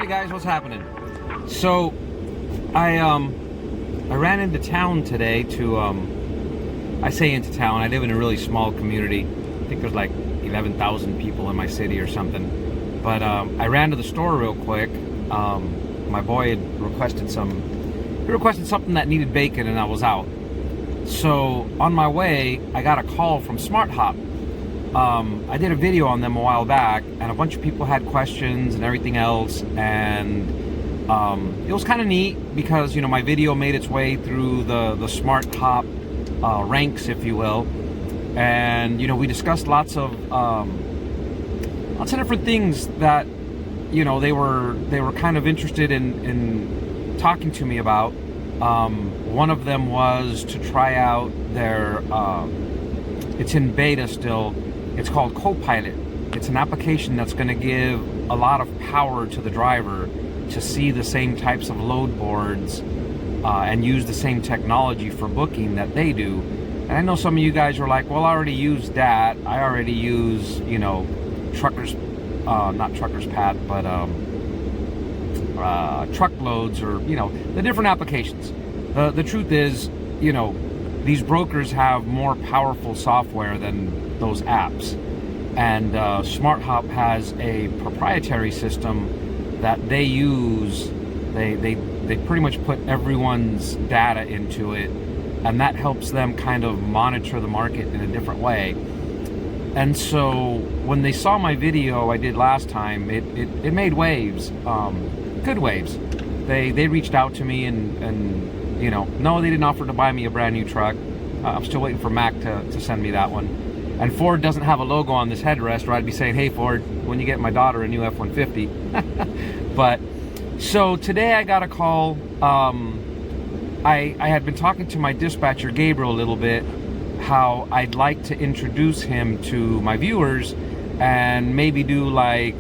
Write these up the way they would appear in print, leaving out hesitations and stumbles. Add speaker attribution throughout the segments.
Speaker 1: Hey guys, what's happening? So I ran into town today to I say into town, I live in a really small community. I think there's like 11,000 people in my city or something. But I ran to the store real quick. My boy had requested something that needed bacon, and I was out. So on my way, I got a call from Smarthop. I did a video on them a while back, and a bunch of people had questions and everything else, and it was kind of neat because, you know, my video made its way through the Smarthop ranks, if you will, and, you know, we discussed lots of different things that, you know, they were kind of interested in talking to me about. One of them was to try out their it's in beta still. It's called Copilot. It's an application that's going to give a lot of power to the driver to see the same types of load boards and use the same technology for booking that they do. And I know some of you guys are like, well, I already use that. I already use, you know, truckers, not truckers Pat, but truckloads, or, you know, the different applications. The truth is, you know, these brokers have more powerful software than those apps, and Smarthop has a proprietary system that they use. They pretty much put everyone's data into it, and that helps them kind of monitor the market in a different way. And so when they saw my video I did last time, it made waves, good waves. They reached out to me and you know, no, they didn't offer to buy me a brand new truck. I'm still waiting for Mac to send me that one. And Ford doesn't have a logo on this headrest, or I'd be saying, hey Ford, when you get my daughter a new F-150. But so today I got a call. I had been talking to my dispatcher Gabriel a little bit, how I'd like to introduce him to my viewers and maybe do like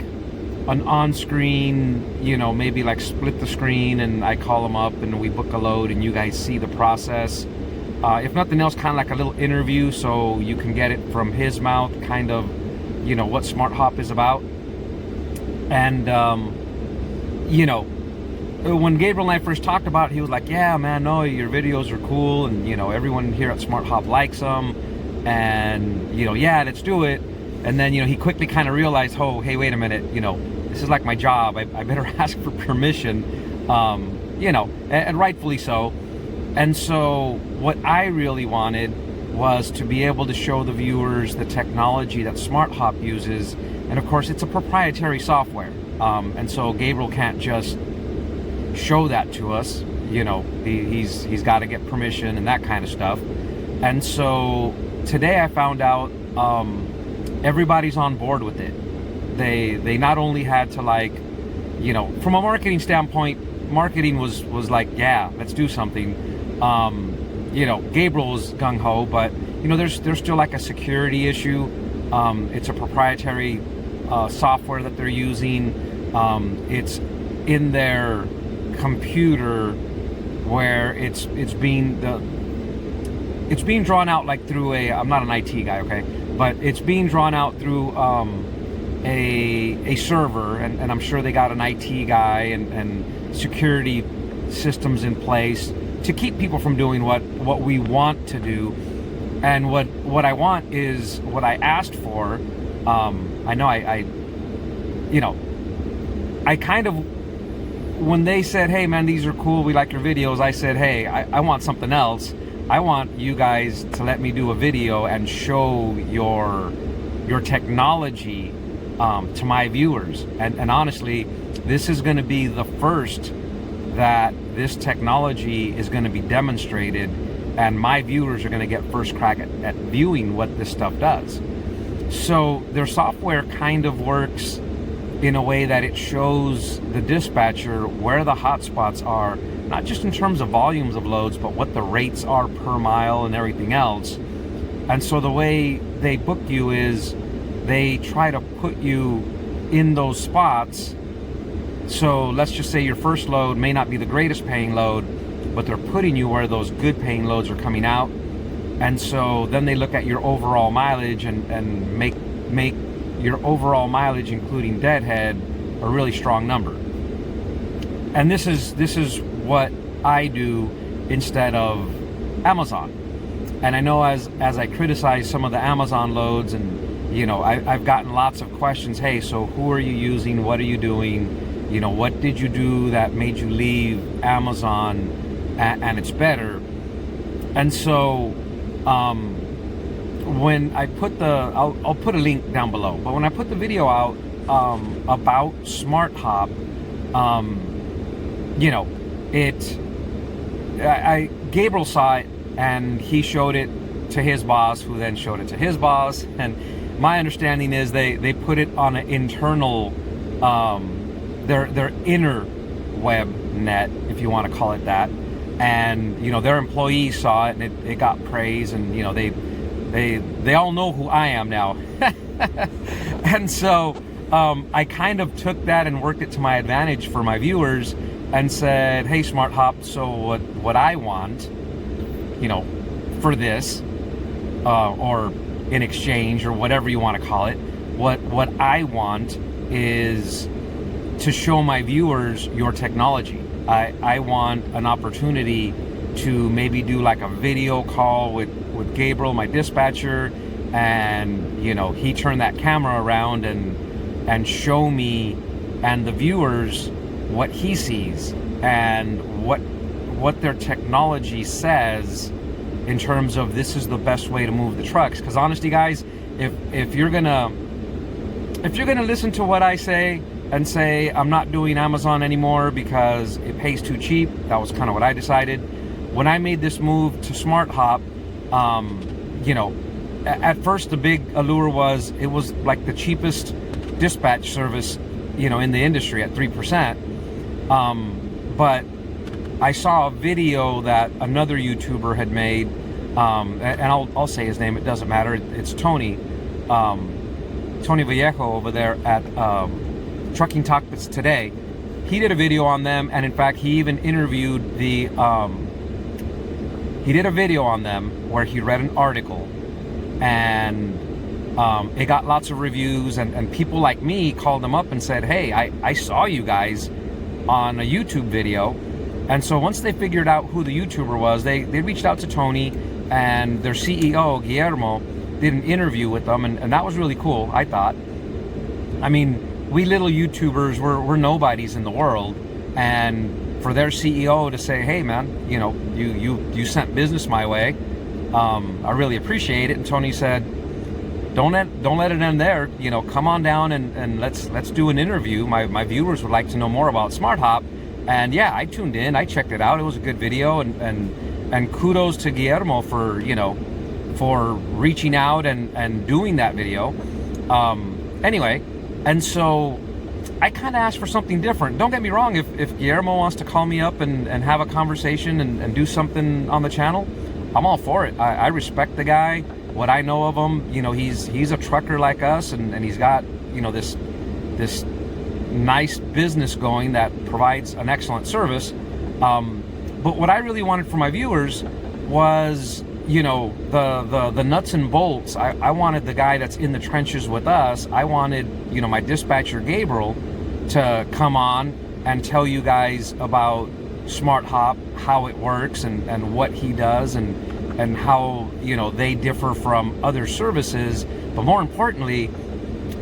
Speaker 1: an on-screen, you know, maybe like split the screen and I call him up and we book a load and you guys see the process. If nothing else, kind of like a little interview, so you can get it from his mouth, kind of, you know, what Smarthop is about. And, you know, when Gabriel and I first talked about it, he was like, yeah, man, no, your videos are cool. And, you know, everyone here at Smarthop likes them. And, you know, yeah, let's do it. And then, you know, he quickly kind of realized, oh, hey, wait a minute, you know, this is like my job. I better ask for permission, you know, and rightfully so. And so what I really wanted was to be able to show the viewers the technology that Smarthop uses. And of course, it's a proprietary software. And so Gabriel can't just show that to us. You know, he's got to get permission and that kind of stuff. And so today I found out everybody's on board with it. They not only had to, like, you know, from a marketing standpoint, marketing was like, yeah, let's do something. You know, Gabriel was gung-ho, but, you know, there's still like a security issue. It's a proprietary software that they're using. It's in their computer where it's being drawn out like through a, I'm not an IT guy, okay, but it's being drawn out through a server, and I'm sure they got an IT guy and security systems in place to keep people from doing what we want to do. And what I want is what I asked for. I know I you know, I kind of, when they said, hey man, these are cool, we like your videos, I said, hey, I want something else. I want you guys to let me do a video and show your technology to my viewers. And honestly, this is going to be the first that this technology is going to be demonstrated, and my viewers are going to get first crack at viewing what this stuff does. So their software kind of works in a way that it shows the dispatcher where the hot spots are, not just in terms of volumes of loads, but what the rates are per mile and everything else. And so the way they book you is they try to put you in those spots. So let's just say your first load may not be the greatest paying load, but they're putting you where those good paying loads are coming out. And so then they look at your overall mileage and make your overall mileage, including deadhead, a really strong number. and this is what I do instead of Amazon. And I know as I criticize some of the Amazon loads, and you know, I've gotten lots of questions. Hey, so who are you using? What are you doing? You know, what did you do that made you leave Amazon and it's better? And so when I put the, I'll put a link down below, but when I put the video out about Smarthop, you know, Gabriel saw it and he showed it to his boss, who then showed it to his boss. And my understanding is they put it on an internal, their inner web net, if you want to call it that. And you know, their employees saw it, and it got praise, and you know, they all know who I am now. And so I kind of took that and worked it to my advantage for my viewers, and said, hey, Smarthop, so what I want, you know, for this, or in exchange, or whatever you want to call it, what I want is to show my viewers your technology. I want an opportunity to maybe do like a video call with Gabriel, my dispatcher, and you know, he turned that camera around and show me and the viewers what he sees and what their technology says in terms of this is the best way to move the trucks. Because honestly, guys, if you're gonna listen to what I say and say I'm not doing Amazon anymore because it pays too cheap, that was kind of what I decided. When I made this move to Smarthop, you know, at first the big allure was it was like the cheapest dispatch service, you know, in the industry at 3%. But I saw a video that another YouTuber had made, and I'll say his name, it doesn't matter, it's Tony Vallejo over there at Trucking Talks Today. He did a video on them, and in fact he even interviewed he did a video on them where he read an article, and it got lots of reviews, and people like me called him up and said, hey, I saw you guys on a YouTube video. And so once they figured out who the YouTuber was, they reached out to Tony, and their CEO, Guillermo, did an interview with them, and that was really cool, I thought. I mean, we little YouTubers, we're nobodies in the world, and for their CEO to say, hey man, you know, you sent business my way, I really appreciate it. And Tony said, don't let it end there, you know, come on down and let's do an interview. My viewers would like to know more about Smarthop. And yeah, I tuned in, I checked it out, it was a good video, and kudos to Guillermo for, you know, for reaching out and doing that video. Anyway, and so I kind of asked for something different. Don't get me wrong, if Guillermo wants to call me up and have a conversation and do something on the channel, I'm all for it. I respect the guy, what I know of him. You know, he's a trucker like us, and he's got, you know, this nice business going that provides an excellent service. But what I really wanted for my viewers was, you know, the nuts and bolts. I wanted the guy that's in the trenches with us. I wanted, you know, my dispatcher Gabriel to come on and tell you guys about Smarthop, how it works, and what he does, and how, you know, they differ from other services. But more importantly,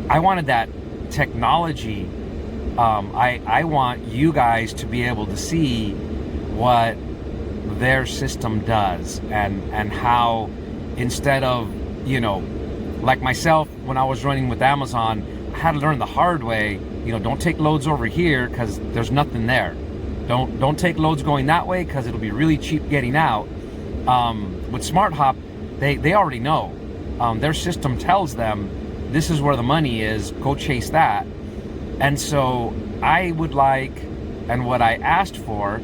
Speaker 1: I wanted that technology. I want you guys to be able to see what their system does, and how, instead of, you know, like myself, when I was running with Amazon, I had to learn the hard way, you know, don't take loads over here because there's nothing there. Don't take loads going that way because it'll be really cheap getting out. With Smarthop, they already know. Their system tells them this is where the money is, go chase that. And so I would like, and what I asked for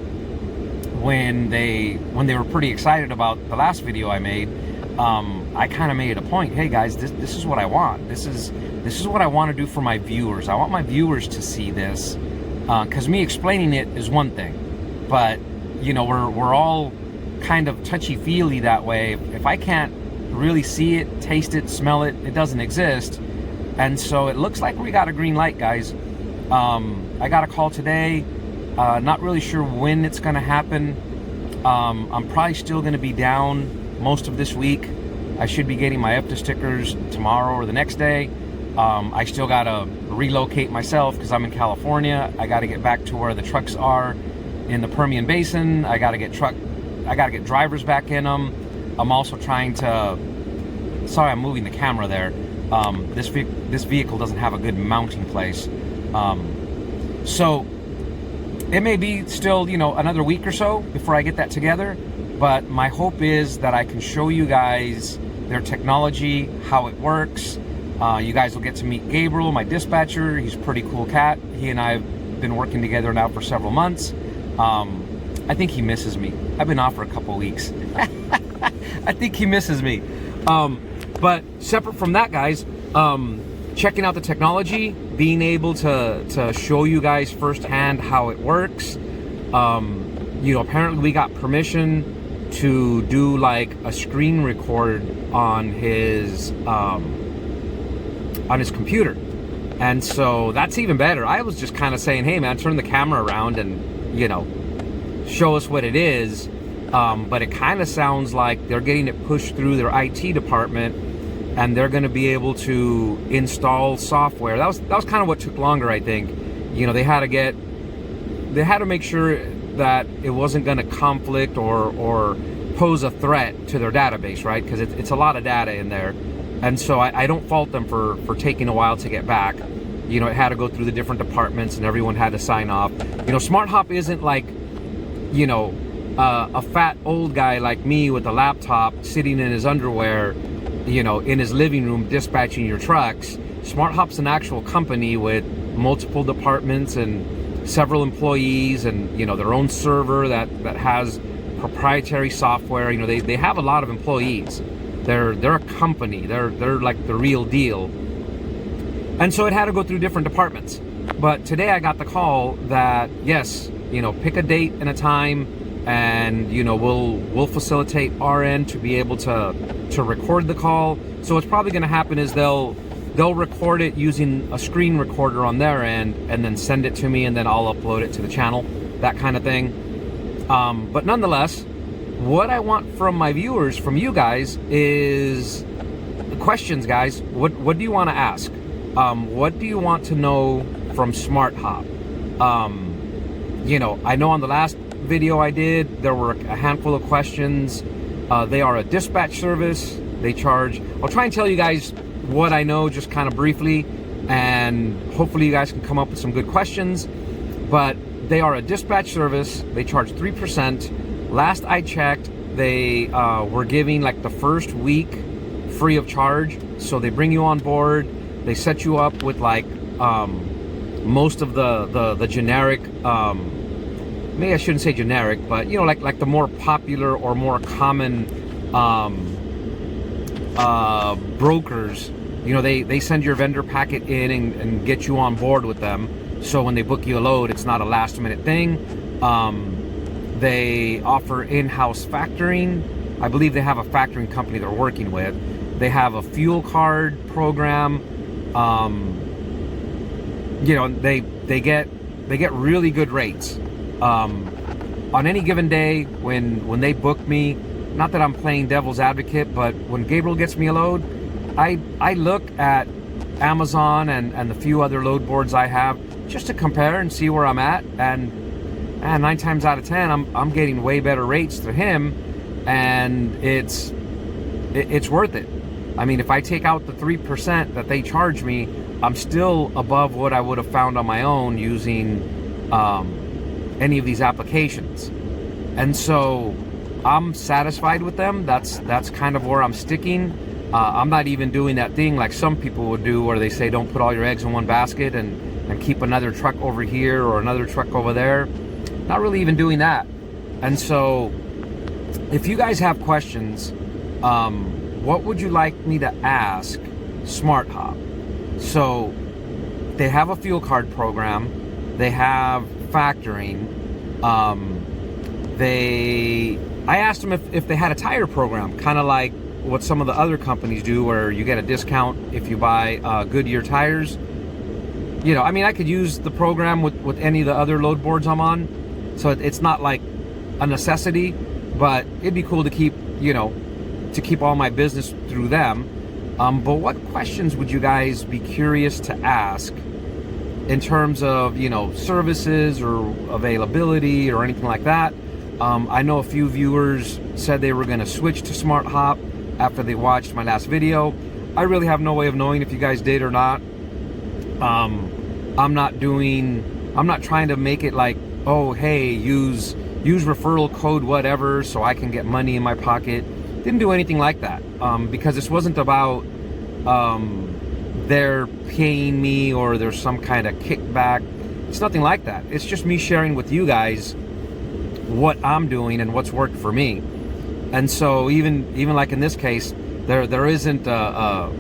Speaker 1: when they were pretty excited about the last video I made, I kind of made a point. Hey guys, this is what I want. This is what I want to do for my viewers. I want my viewers to see this, because me explaining it is one thing, but you know, we're all kind of touchy-feely that way. If I can't really see it, taste it, smell it, it doesn't exist. And so it looks like we got a green light, guys. I got a call today. Not really sure when it's going to happen. I'm probably still going to be down most of this week. I should be getting my EFTA stickers tomorrow or the next day. I still got to relocate myself because I'm in California. I got to get back to where the trucks are in the Permian Basin. I got to get drivers back in them. I'm also trying to, sorry, I'm moving the camera there. This vehicle doesn't have a good mounting place. So it may be still, you know, another week or so before I get that together. But my hope is that I can show you guys their technology, how it works. You guys will get to meet Gabriel, my dispatcher. He's a pretty cool cat. He and I have been working together now for several months. I think he misses me. I've been off for a couple weeks. I think he misses me. But separate from that, guys, checking out the technology, being able to show you guys firsthand how it works. You know, apparently we got permission to do like a screen record on his computer, and so that's even better. I was just kind of saying, hey man, turn the camera around and, you know, show us what it is. But it kind of sounds like they're getting it pushed through their IT department, and they're going to be able to install software. That was kind of what took longer, I think. You know, they had to make sure that it wasn't going to conflict or pose a threat to their database, right? Because it's a lot of data in there. And so I don't fault them for taking a while to get back. You know, it had to go through the different departments and everyone had to sign off. You know, Smarthop isn't like, you know, a fat old guy like me with a laptop sitting in his underwear, you know, in his living room dispatching your trucks. Smarthop's an actual company with multiple departments and several employees, and, you know, their own server that has proprietary software. You know, they have a lot of employees. They're a company. They're like the real deal. And so it had to go through different departments. But today I got the call that, yes, you know, pick a date and a time, and, you know, we'll facilitate our end to be able to record the call. So what's probably going to happen is they'll record it using a screen recorder on their end and then send it to me, and then I'll upload it to the channel, that kind of thing. But nonetheless, what I want from my viewers, from you guys, is questions, guys. What do you want to ask? What do you want to know from Smarthop? You know, I know on the last video I did, there were a handful of questions. They are a dispatch service. They charge, I'll try and tell you guys what I know just kind of briefly, and hopefully you guys can come up with some good questions. But they are a dispatch service. They charge 3%. Last I checked, they were giving like the first week free of charge. So they bring you on board, they set you up with like most of the generic, maybe I shouldn't say generic, but, you know, like the more popular or more common brokers. You know, they send your vendor packet in and get you on board with them. So when they book you a load, it's not a last minute thing. They offer in-house factoring. I believe they have a factoring company they're working with. They have a fuel card program. You know, they get really good rates. On any given day when they book me, not that I'm playing devil's advocate, but when Gabriel gets me a load, I look at Amazon and the few other load boards I have just to compare and see where I'm at, and 9 times out of 10 I'm getting way better rates to him, and it's worth it. I mean, if I take out the 3% that they charge me, I'm still above what I would have found on my own using any of these applications. And so I'm satisfied with them. That's kind of where I'm sticking. I'm not even doing that thing like some people would do where they say don't put all your eggs in one basket and keep another truck over here or another truck over there. Not really even doing that. And so if you guys have questions, what would you like me to ask Smarthop? So they have a fuel card program. They have factoring. I asked them if they had a tire program, kind of like what some of the other companies do, where you get a discount if you buy Goodyear tires. you know, I mean, I could use the program with any of the other load boards I'm on, so it's not like a necessity, but it'd be cool to keep, you know, to keep all my business through them. But what questions would you guys be curious to ask in terms of, you know, services or availability or anything like that? I know a few viewers said they were going to switch to Smarthop after they watched my last video. I really have no way of knowing if you guys did or not. I'm not trying to make it like, oh, hey, use referral code whatever so I can get money in my pocket. Didn't do anything like that, because this wasn't about they're paying me or there's some kind of kickback. It's nothing like that. It's just me sharing with you guys what I'm doing and what's worked for me. And so even like in this case, there isn't a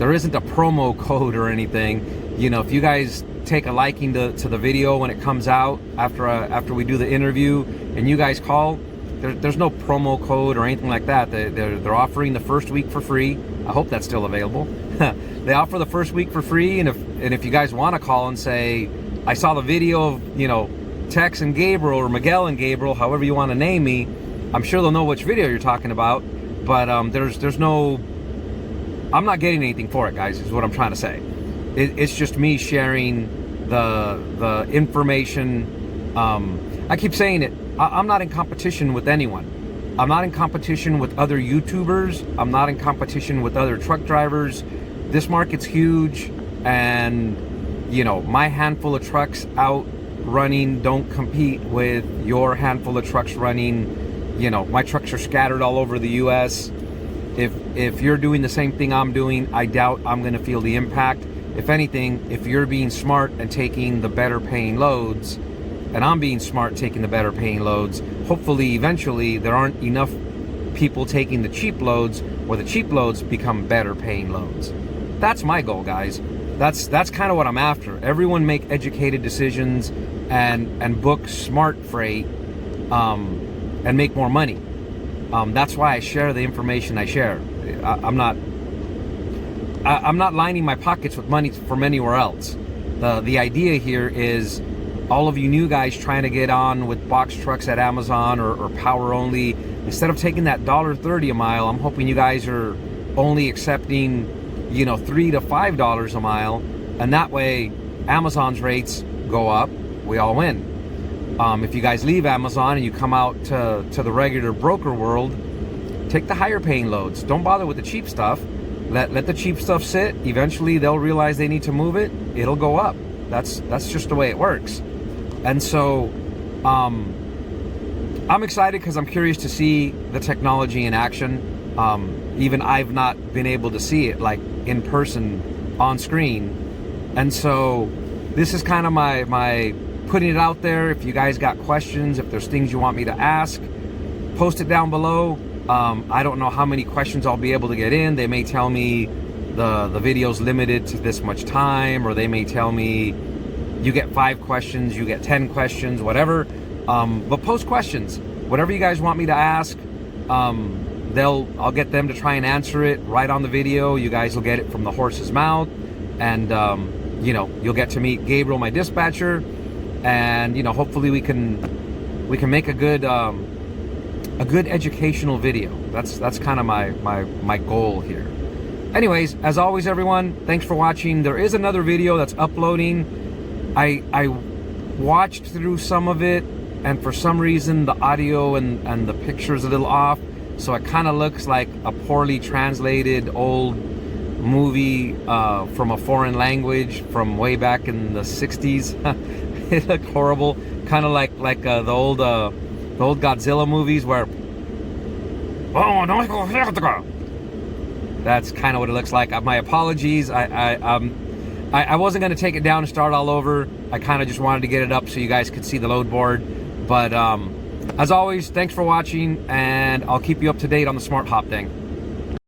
Speaker 1: promo code or anything. You know, if you guys take a liking to the video when it comes out after we do the interview and you guys call, there's no promo code or anything like that. They're offering the first week for free. I hope that's still available. They offer the first week for free, and if you guys want to call and say, I saw the video of, you know, Tex and Gabriel or Miguel and Gabriel, however you want to name me, I'm sure they'll know which video you're talking about. But there's no, I'm not getting anything for it, guys, is what I'm trying to say. It's just me sharing the information. I keep saying it. I'm not in competition with anyone. I'm not in competition with other YouTubers. I'm not in competition with other truck drivers. This market's huge, and you know, my handful of trucks out running don't compete with your handful of trucks running. You know, my trucks are scattered all over the US. If you're doing the same thing I'm doing, I doubt I'm going to feel the impact. If anything, if you're being smart and taking the better paying loads, and I'm being smart taking the better paying loads, hopefully eventually there aren't enough people taking the cheap loads where the cheap loads become better paying loads. That's my goal, guys. That's kind of what I'm after. Everyone make educated decisions and book smart freight and make more money. That's why I share the information I share. I'm not lining my pockets with money from anywhere else. The idea here is all of you new guys trying to get on with box trucks at Amazon or power only. Instead of taking that $1.30 a mile, I'm hoping you guys are only accepting, you know, $3 to $5 a mile, and that way Amazon's rates go up. We all win. If you guys leave Amazon and you come out to the regular broker world, take the higher paying loads. Don't bother with the cheap stuff. Let the cheap stuff sit. Eventually they'll realize they need to move it. It'll go up. That's just the way it works. And so I'm excited because I'm curious to see the technology in action. Even I've not been able to see it like in person on screen. And so this is kind of my putting it out there. If you guys got questions, if there's things you want me to ask, post it down below. I don't know how many questions I'll be able to get in. They may tell me the video's limited to this much time, or they may tell me you get 5 questions, you get 10 questions, whatever. But post questions, whatever you guys want me to ask. I'll get them to try and answer it right on the video. You guys will get it from the horse's mouth, and you know, you'll get to meet Gabriel, my dispatcher, and you know, hopefully we can make a good educational video. That's kind of my goal here. Anyways, as always, everyone, thanks for watching. There is another video that's uploading. I watched through some of it, and for some reason the audio and the picture is a little off, so it kind of looks like a poorly translated old movie from a foreign language from way back in the 60s. It looked horrible, kind of like the old Godzilla movies where, that's kind of what it looks like. My apologies. I wasn't going to take it down and start all over. I kind of just wanted to get it up so you guys could see the load board. But as always, thanks for watching, and I'll keep you up to date on the Smarthop thing.